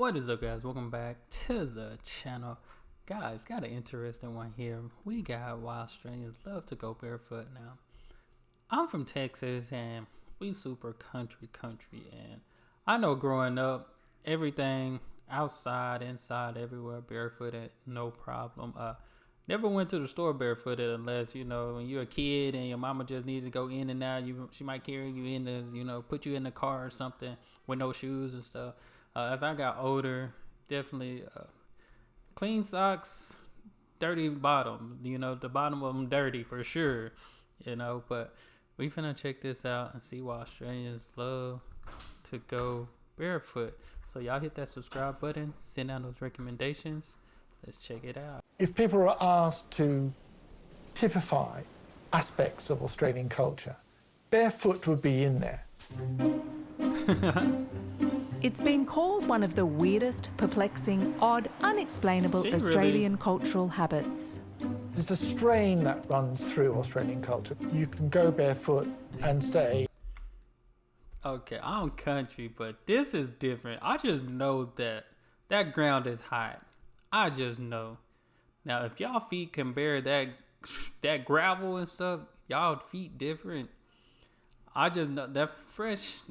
What is up, guys? Welcome back to the channel. Guys, got an interesting one here. We got why Australians love to go barefoot now. I'm from Texas and we super country and I know growing up, everything outside, inside, everywhere, barefooted, no problem. Never went to the store barefooted unless, when you're a kid and your mama just needs to go in and out, she might carry you in the, put you in the car or something with no shoes and stuff. As I got older, definitely clean socks, dirty bottom. The bottom of them dirty for sure. But we finna check this out and see why Australians love to go barefoot. So y'all hit that subscribe button, send out those recommendations. Let's check it out. If people are asked to typify aspects of Australian culture, barefoot would be in there. It's been called one of the weirdest, perplexing, odd, unexplainable Australian cultural habits. There's a strain that runs through Australian culture. You can go barefoot and say, okay, I'm country, but this is different. I just know that ground is hot. I just know. Now, if y'all feet can bear that gravel and stuff, y'all feet different. I just know that fresh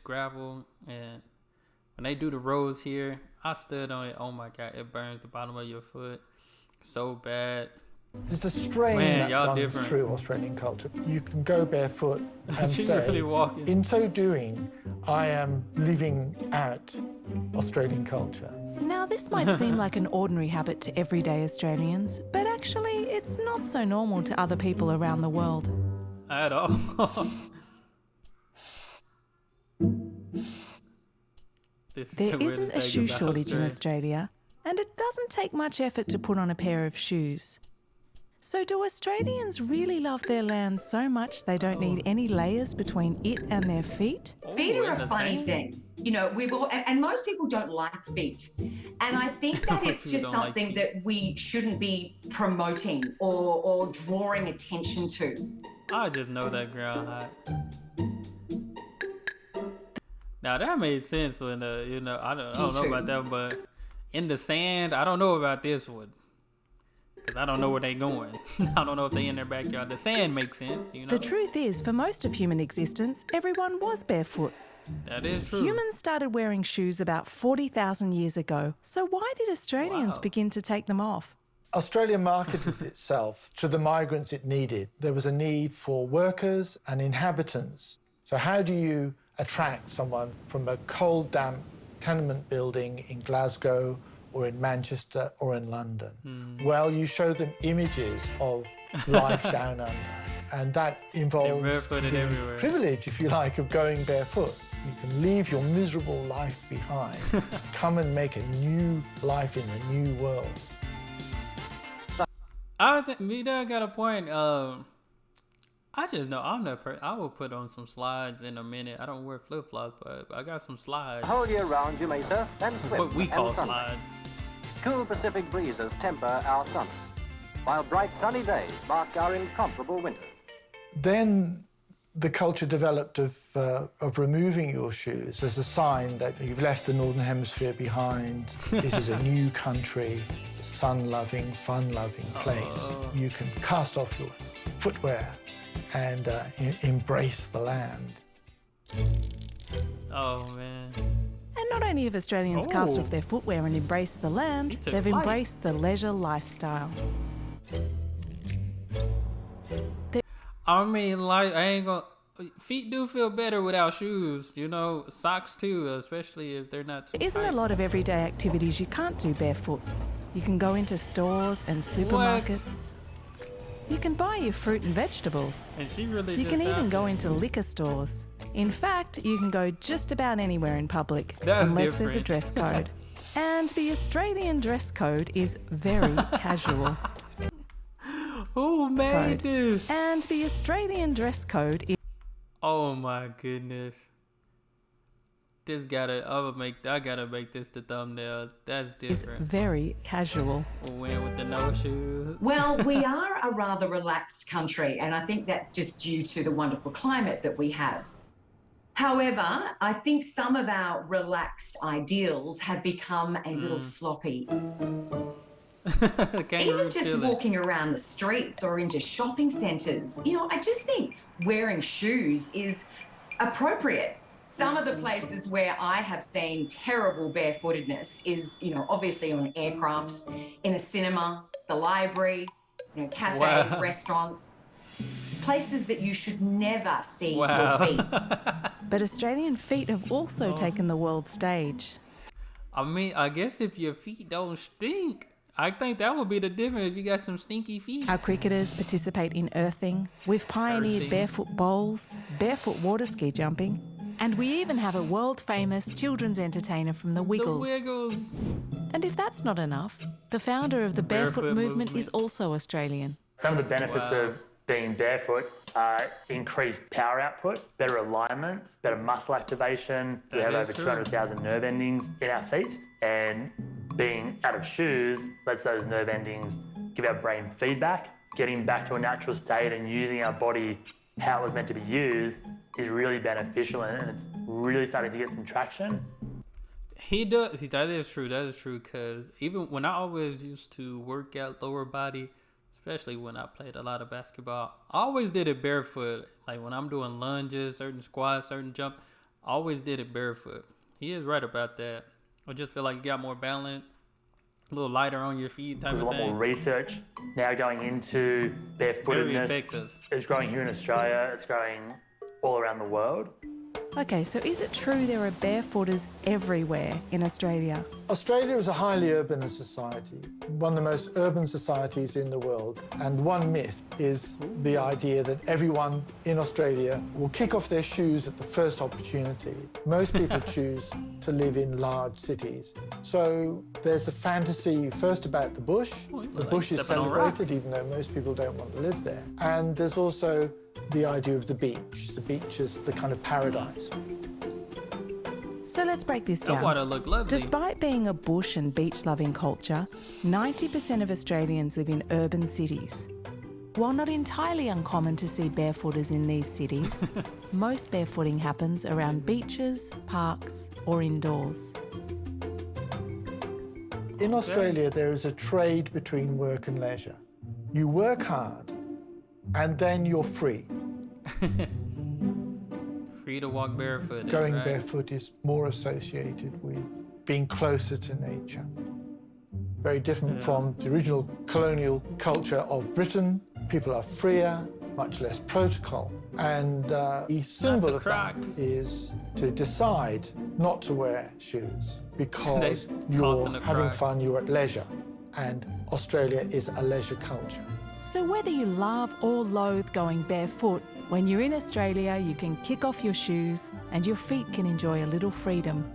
gravel, and when they do the roads here, I stood on it. Oh my God, it burns the bottom of your foot so bad. There's a strain that runs through Australian culture. You can go barefoot and say, really in so doing, I am living out Australian culture. Now, this might seem like an ordinary habit to everyday Australians, but actually, it's not so normal to other people around the world. At all. There isn't a shoe shortage in Australia, and it doesn't take much effort to put on a pair of shoes. So do Australians really love their land so much they don't need any layers between it and their feet? Feet are a funny thing. And most people don't like feet. And I think that it's just something that we shouldn't be promoting or drawing attention to. I just know that ground hot. Now that made sense when I don't know about that, but in the sand, I don't know about this one. Cause I don't know where they going. I don't know if they in their backyard. The sand makes sense, The truth is, for most of human existence, everyone was barefoot. That is true. Humans started wearing shoes about 40,000 years ago. So why did Australians begin to take them off? Australia marketed itself to the migrants it needed. There was a need for workers and inhabitants. So how do you attract someone from a cold, damp tenement building in Glasgow or in Manchester or in London? Well, you show them images of life down under, and that involves the privilege, if you like, of going barefoot. You can leave your miserable life behind, come and make a new life in a new world. I think Mida got a point. I just know I'm that person. I will put on some slides in a minute. I don't wear flip-flops, but I got some slides. The whole year round you may surf and swim. What we call slides. Cool Pacific breezes temper our summer, while bright sunny days mark our incomparable winter. Then the culture developed of removing your shoes as a sign that you've left the Northern Hemisphere behind. This is a new country, sun-loving, fun-loving place. You can cast off your footwear and embrace the land. Oh, man. And not only have Australians cast off their footwear and embraced the land, they've embraced the leisure lifestyle. I mean, like, I ain't gonna... Feet do feel better without shoes, socks too, especially if they're not too There isn't a lot of everyday activities you can't do barefoot. You can go into stores and supermarkets. You can buy your fruit and vegetables. And she really You can even go into liquor stores. In fact, you can go just about anywhere in public, unless there's a dress code. And the Australian dress code is very casual. Who made this? And the Australian dress code is... Oh my goodness. I gotta make this the thumbnail. That's different. Is very casual. Wearing with the no shoes. Well, we are a rather relaxed country, and I think that's just due to the wonderful climate that we have. However, I think some of our relaxed ideals have become a little sloppy. Even just walking around the streets or into shopping centres, I just think wearing shoes is appropriate. Some of the places where I have seen terrible barefootedness is, obviously on aircrafts, in a cinema, the library, cafes, restaurants, places that you should never see your feet. But Australian feet have also taken the world stage. I mean, I guess if your feet don't stink, I think that would be the difference if you got some stinky feet. Our cricketers participate in earthing. We've pioneered barefoot bowls, barefoot water ski jumping, and we even have a world-famous children's entertainer from the Wiggles. The Wiggles. And if that's not enough, the founder of the barefoot movement is also Australian. Some of the benefits of being barefoot are increased power output, better alignment, better muscle activation. We have over 200,000 nerve endings in our feet, and being out of shoes lets those nerve endings give our brain feedback. Getting back to a natural state and using our body how it was meant to be used is really beneficial, and it's really starting to get some traction. He does. See, that is true. That is true, because even when I always used to work out lower body, especially when I played a lot of basketball, I always did it barefoot. Like when I'm doing lunges, certain squats, certain jump, I always did it barefoot. He is right about that. I just feel like you got more balance, a little lighter on your feet type of thing. There's a lot more research now going into barefootedness. It's growing here in Australia. It's growing all around the world. Okay, so is it true there are barefooters everywhere in Australia? Australia is a highly urban society, one of the most urban societies in the world. And one myth is the idea that everyone in Australia will kick off their shoes at the first opportunity. Most people choose to live in large cities. So there's a fantasy first about the bush. The bush is celebrated, even though most people don't want to live there. And there's also the idea of the beach. The beach is the kind of paradise. So let's break this down. That water look lovely. Despite being a bush and beach-loving culture, 90% of Australians live in urban cities. While not entirely uncommon to see barefooters in these cities, most barefooting happens around beaches, parks, or indoors. In Australia, there is a trade between work and leisure. You work hard, and then you're free. Free to walk barefoot. Going barefoot is more associated with being closer to nature. Very different from the original colonial culture of Britain. People are freer, much less protocol. And the symbol of that is to decide not to wear shoes because you're having fun, you're at leisure. And Australia is a leisure culture. So whether you love or loathe going barefoot, when you're in Australia, you can kick off your shoes and your feet can enjoy a little freedom.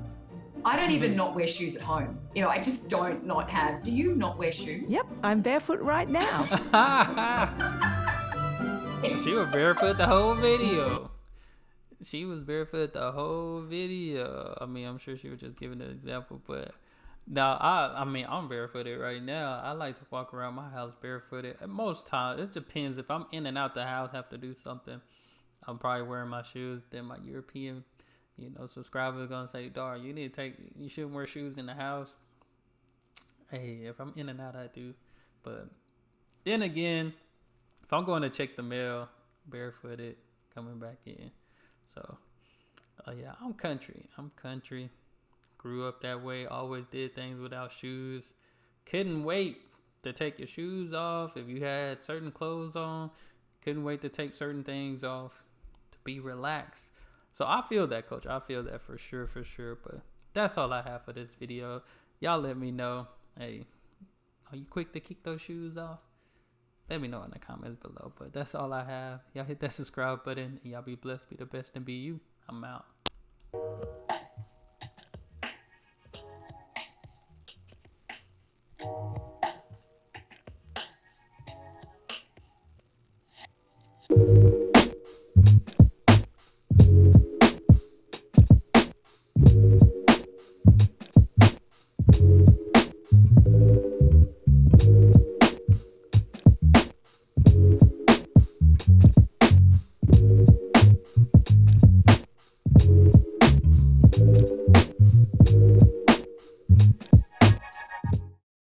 I don't even not wear shoes at home. I just don't not have. Do you not wear shoes? Yep, I'm barefoot right now. She was barefoot the whole video. She was barefoot the whole video. I mean, I'm sure she was just giving an example, but now I'm barefooted right now. I like to walk around my house barefooted. At most times, it depends. If I'm in and out the house, have to do something, I'm probably wearing my shoes. Then my European, subscribers gonna say, "Dar, you shouldn't wear shoes in the house." Hey, if I'm in and out, I do. But then again, if I'm going to check the mail, barefooted, coming back in. So, yeah, I'm country. Grew up that way. Always did things without shoes. Couldn't wait to take your shoes off. If you had certain clothes on, couldn't wait to take certain things off to be relaxed. So I feel that, Coach. I feel that for sure. But that's all I have for this video. Y'all let me know. Hey, are you quick to kick those shoes off? Let me know in the comments below. But that's all I have. Y'all hit that subscribe button. And y'all be blessed, be the best, and be you. I'm out.